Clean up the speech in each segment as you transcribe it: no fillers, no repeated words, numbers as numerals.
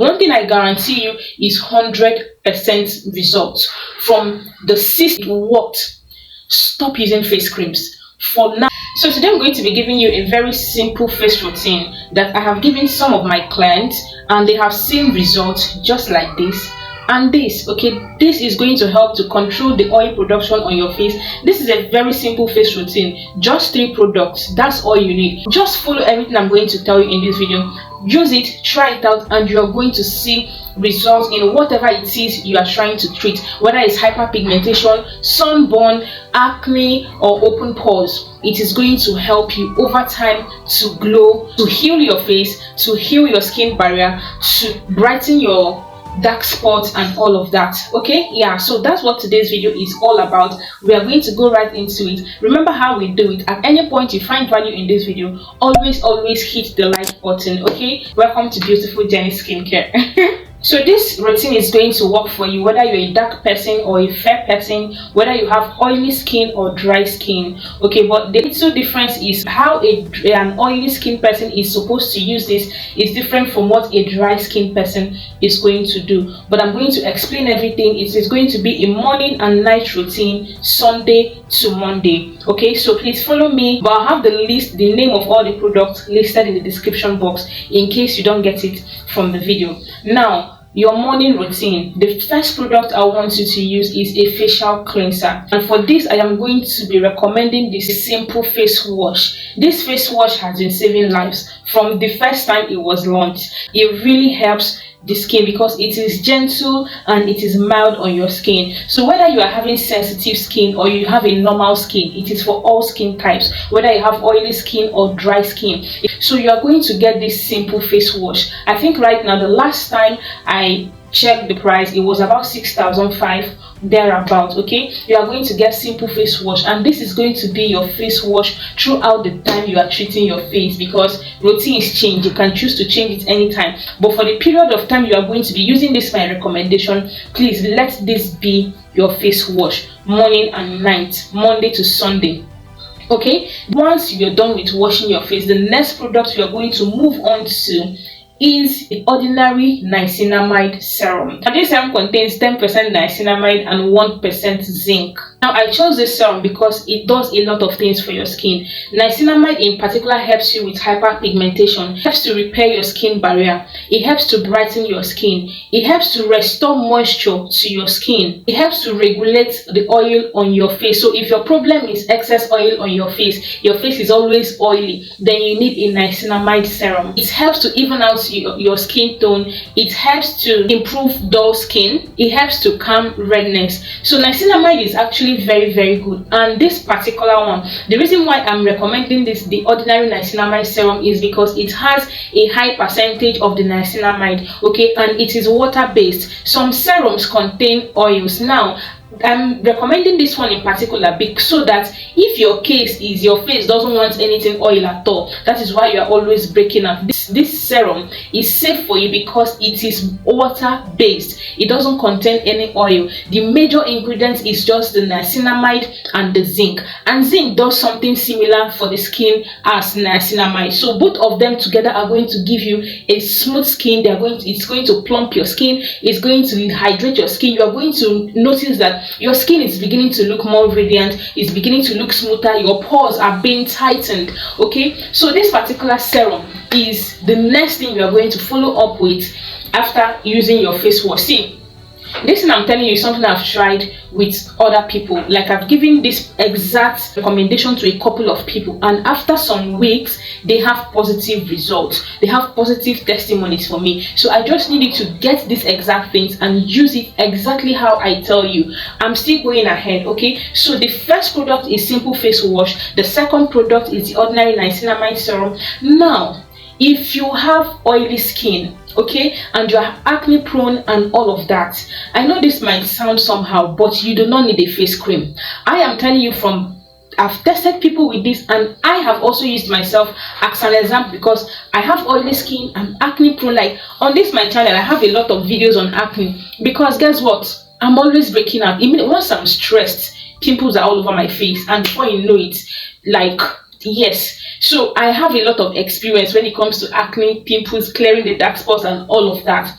One thing I guarantee you is 100% results. From the 6 it worked, stop using face creams for now. So today I'm going to be giving you a very simple face routine that I have given some of my clients, and they have seen results just like this and this. Okay, this is going to help to control the oil production on your face. This is a very simple face routine, just 3 products, that's all you need. Just follow everything I'm going to tell you in this video, use it, try it out, and you're going to see results in whatever it is you are trying to treat, whether it's hyperpigmentation, sunburn, acne, or open pores. It is going to help you over time to glow, to heal your face, to heal your skin barrier, to brighten your dark spots and all of that. Okay, yeah, so that's what today's video is all about. We are going to go right into it. Remember how we do it. At any point you find value in this video, always hit the like button. Okay, welcome to Beautiful Jenny Skincare. So this routine is going to work for you, whether you're a dark person or a fair person, whether you have oily skin or dry skin. Okay, but the little difference is how an oily skin person is supposed to use this is different from what a dry skin person is going to do. But I'm going to explain everything. It is going to be a morning and night routine, Sunday to Monday. Okay, so please follow me, but I'll have the name of all the products listed in the description box in case you don't get it from the video. Now, your morning routine, the first product I want you to use is a facial cleanser, and for this I am going to be recommending this simple face wash. This face wash has been saving lives from the first time it was launched. It really helps the skin because it is gentle and it is mild on your skin. So whether you are having sensitive skin or you have a normal skin, it is for all skin types, whether you have oily skin or dry skin. So you are going to get this simple face wash. I think right now, the last time I checked the price, it was about 6,500 thereabout. Okay, you are going to get simple face wash, and this is going to be your face wash throughout the time you are treating your face, because routines change. You can choose to change it anytime, but for the period of time you are going to be using this, my recommendation, please let this be your face wash, morning and night, Monday to Sunday. Okay, once you're done with washing your face, the next product you are going to move on to is the ordinary niacinamide serum. Now this serum contains 10% niacinamide and 1% zinc. Now I chose this serum because it does a lot of things for your skin. Niacinamide in particular helps you with hyperpigmentation, helps to repair your skin barrier, it helps to brighten your skin, it helps to restore moisture to your skin, it helps to regulate the oil on your face. So if your problem is excess oil on your face is always oily, then you need a niacinamide serum. It helps to even out your skin tone, it helps to improve dull skin, it helps to calm redness. So niacinamide is actually very good, and this particular one, the reason why I'm recommending this, the ordinary niacinamide serum, is because it has a high percentage of the niacinamide. Okay, and it is water based. Some serums contain oils. Now I'm recommending this one in particular so that if your case is your face doesn't want anything oil at all, that is why you are always breaking out, this serum is safe for you because it is water based. It doesn't contain any oil. The major ingredient is just the niacinamide and the zinc, and zinc does something similar for the skin as niacinamide. So both of them together are going to give you a smooth skin. It's going to plump your skin, it's going to hydrate your skin. You are going to notice that your skin is beginning to look more radiant, it's beginning to look smoother, your pores are being tightened. Okay, so this particular serum is the next thing you are going to follow up with after using your face wash. See, this thing I'm telling you is something I've tried with other people. Like, I've given this exact recommendation to a couple of people, and after some weeks they have positive results, they have positive testimonies for me. So I just needed to get these exact things and use it exactly how I tell you. I'm still going ahead. Okay, so the first product is simple face wash, the second product is the ordinary niacinamide serum. Now if you have oily skin, okay, and you are acne prone and all of that, I know this might sound somehow, but you do not need a face cream. I am telling you, I've tested people with this, and I have also used myself as an example because I have oily skin, I'm acne prone. Like on this my channel, I have a lot of videos on acne because guess what, I'm always breaking out. Even once I'm stressed, pimples are all over my face, and before you know it, like, yes. So I have a lot of experience when it comes to acne, pimples, clearing the dark spots and all of that.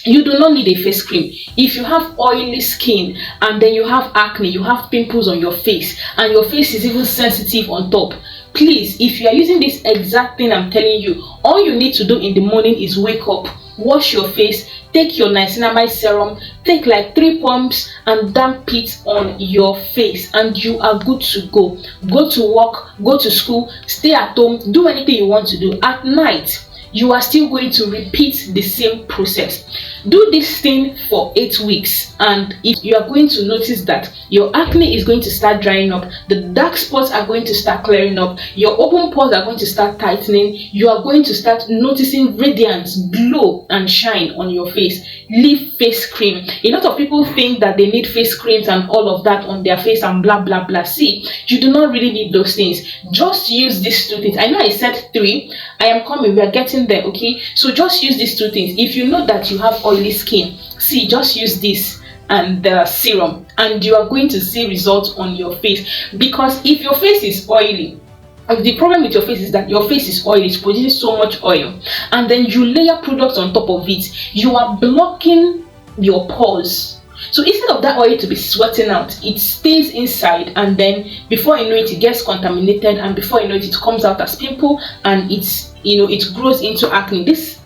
You do not need a face cream. If you have oily skin and then you have acne, you have pimples on your face, and your face is even sensitive on top, please, if you are using this exact thing I'm telling you, all you need to do in the morning is wake up, wash your face, take your niacinamide serum, take like 3 pumps and damp it on your face, and you are good to go. Go to work, go to school, stay at home, do anything you want to do. At night, you are still going to repeat the same process. Do this thing for 8 weeks, and you are going to notice that your acne is going to start drying up, the dark spots are going to start clearing up, your open pores are going to start tightening, you are going to start noticing radiance, glow and shine on your face. Leave face cream. A lot of people think that they need face creams and all of that on their face and blah blah blah. See, you do not really need those things. Just use these 2 things. I know I said 3. I am coming, we are getting there. Okay, so just use these 2 things. If you know that you have oily skin, see, just use this and the serum, and you are going to see results on your face. Because if your face is oily, the problem with your face is that your face is oily, it's producing so much oil, and then you layer products on top of it, you are blocking your pores. So instead of that oil to be sweating out, it stays inside, and then before you know it, it gets contaminated, and before you know it, it comes out as pimple, and it grows into acne. This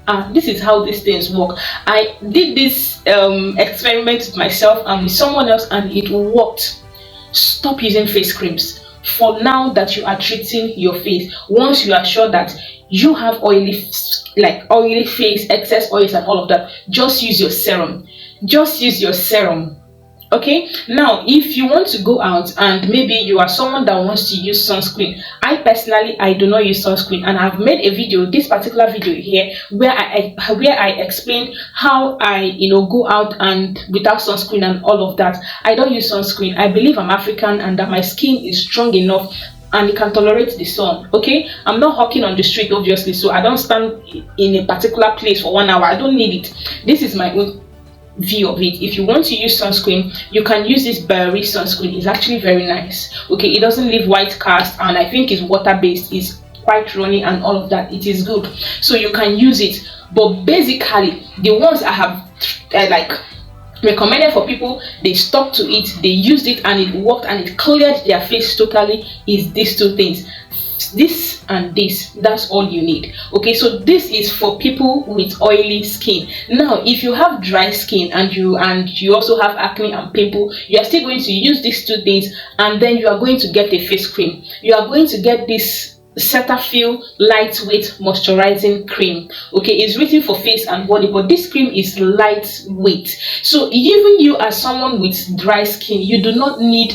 is how these things work. I did this experiment with myself and with someone else, and it worked. Stop using face creams for now that you are treating your face. Once you are sure that you have oily face, excess oils and all of that, just use your serum. Just use your serum. Okay, now if you want to go out and maybe you are someone that wants to use sunscreen, I do not use sunscreen, and I've made a video, this particular video here, where I explained how I go out and without sunscreen and all of that. I don't use sunscreen. I believe I'm African and that my skin is strong enough and it can tolerate the sun. Okay, I'm not walking on the street obviously, so I don't stand in a particular place for 1 hour. I don't need it. This is my own view of it. If you want to use sunscreen, you can use this Biore sunscreen. It's actually very nice. Okay, it doesn't leave white cast, and I think it's water based, it's quite runny and all of that. It is good, so you can use it. But basically the ones I have recommended for people, they stuck to it, they used it and it worked and it cleared their face totally, is these 2 things. This and this, that's all you need. Okay, so this is for people with oily skin. Now if you have dry skin and you also have acne and pimple, you are still going to use these 2 things, and then you are going to get a face cream. You are going to get this Cetaphil lightweight moisturizing cream. Okay, it's written for face and body, but this cream is lightweight. So even you as someone with dry skin, you do not need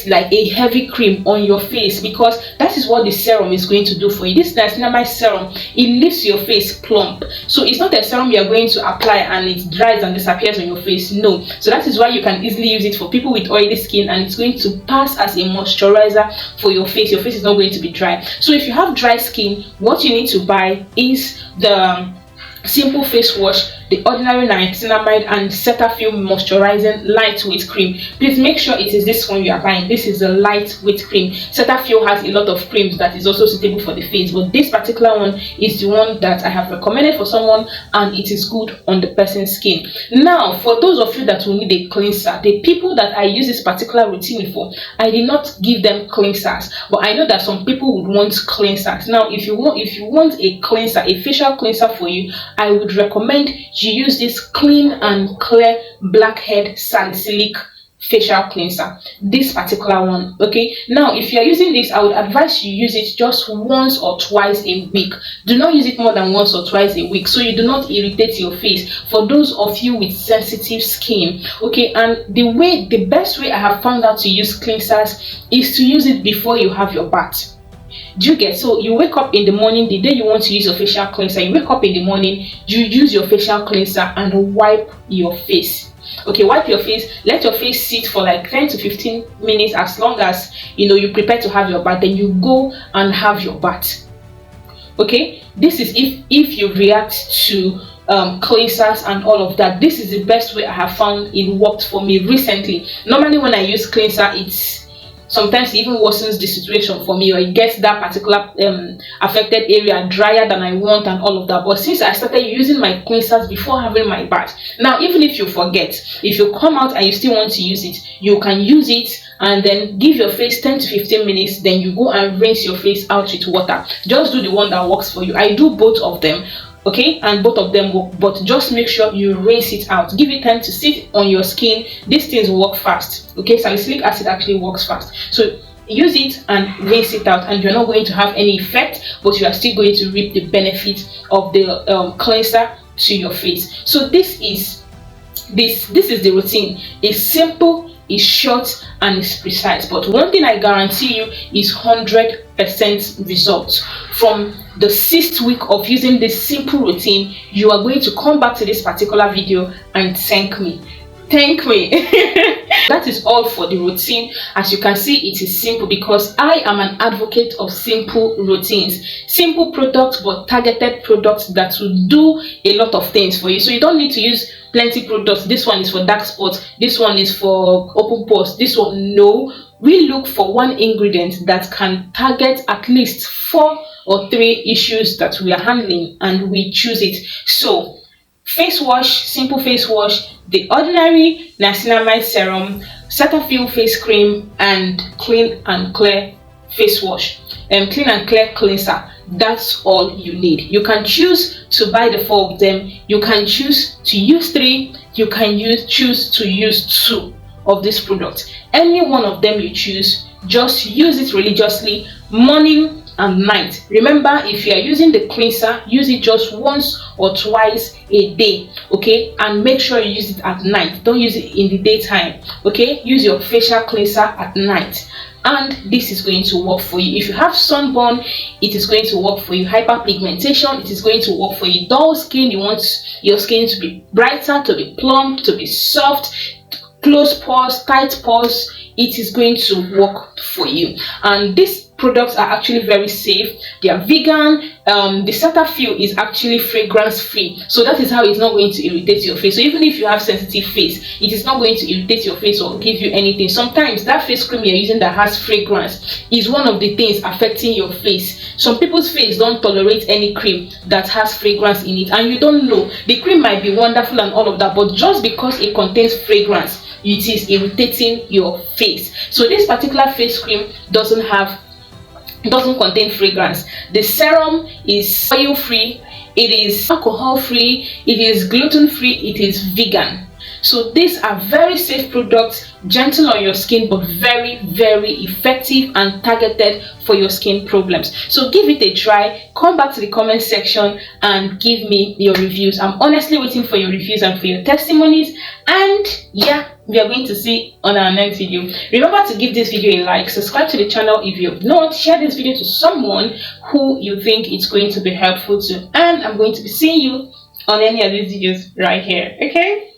like a heavy cream on your face, because that is what the serum is going to do for you. This niacinamide serum, it leaves your face plump. So it's not a serum you are going to apply and it dries and disappears on your face. No. So that is why you can easily use it for people with oily skin, and it's going to pass as a moisturizer for your face. Your face is not going to be dry. So if you have dry skin, what you need to buy is the simple face wash, the ordinary niacinamide, and Cetaphil moisturizing lightweight cream. Please make sure it is this one you are buying. This is a lightweight cream. Cetaphil has a lot of creams that is also suitable for the face, but this particular one is the one that I have recommended for someone, and it is good on the person's skin. Now for those of you that will need a cleanser, the people that I use this particular routine for, I did not give them cleansers, but I know that some people would want cleansers. Now if you want a cleanser, a facial cleanser for you, I would recommend you use this clean and clear blackhead salicylic facial cleanser, this particular one. Okay, now if you are using this, I would advise you use it just once or twice a week. Do not use it more than once or twice a week, so you do not irritate your face, for those of you with sensitive skin. Okay, and the best way I have found out to use cleansers is to use it before you have your bath. Do you get? So you wake up in the morning, the day you want to use your facial cleanser, you wake up in the morning, you use your facial cleanser and wipe your face. Okay, wipe your face, let your face sit for like 10 to 15 minutes, as long as you prepare to have your bath, then you go and have your bath. Okay, this is if you react to cleansers and all of that. This is the best way I have found it worked for me recently. Normally when I use cleanser, sometimes it even worsens the situation for me, or it gets that particular affected area drier than I want and all of that. But since I started using my cleansers before having my bath, now even if you forget, if you come out and you still want to use it, you can use it and then give your face 10 to 15 minutes, then you go and rinse your face out with water. Just do the one that works for you. I do both of them, okay, and both of them work, but just make sure you rinse it out. Give it time to sit on your skin. These things work fast, okay? Salicylic acid actually works fast, so use it and rinse it out, and you're not going to have any effect, but you are still going to reap the benefit of the cleanser to your face. So this is the routine. It's simple, it's short, and it's precise, but one thing I guarantee you is 100% results. From the 6th week of using this simple routine, you are going to come back to this particular video and thank me. That is all for the routine. As you can see, it is simple because I am an advocate of simple routines, simple products, but targeted products that will do a lot of things for you. So you don't need to use plenty products. This one is for dark spots, this one is for open pores, this one. No, we look for one ingredient that can target at least 4 or 3 issues that we are handling, and we choose it. So face wash, simple face wash, the ordinary niacinamide serum, Cetaphil face cream, and clean and clear face wash, and clean and clear cleanser. That's all you need. You can choose to buy the 4 of them, you can choose to use 3, you can choose to use 2 of this product. Any one of them you choose, just use it religiously, morning and night. Remember, if you are using the cleanser, use it just once or twice a day, okay? And make sure you use it at night. Don't use it in the daytime, okay? Use your facial cleanser at night, and this is going to work for you. If you have sunburn, it is going to work for you. Hyperpigmentation, it is going to work for you. Dull skin, you want your skin to be brighter, to be plump, to be soft, closed pores, tight pores, it is going to work for you. And these products are actually very safe. They are vegan. The Cetaphil is actually fragrance free, so that is how it's not going to irritate your face. So even if you have sensitive face, it is not going to irritate your face or give you anything. Sometimes that face cream you're using that has fragrance is one of the things affecting your face. Some people's face don't tolerate any cream that has fragrance in it, and you don't know. The cream might be wonderful and all of that, but just because it contains fragrance, it is irritating your face. So this particular face cream doesn't contain fragrance. The serum is oil free, it is alcohol free, it is gluten free, it is vegan. So these are very safe products, gentle on your skin, but very, very effective and targeted for your skin problems. So give it a try. Come back to the comment section and give me your reviews. I'm honestly waiting for your reviews and for your testimonies. And yeah, we are going to see on our next video. Remember to give this video a like, subscribe to the channel if you have not, share this video to someone who you think it's going to be helpful to, and I'm going to be seeing you on any of these videos right here, okay?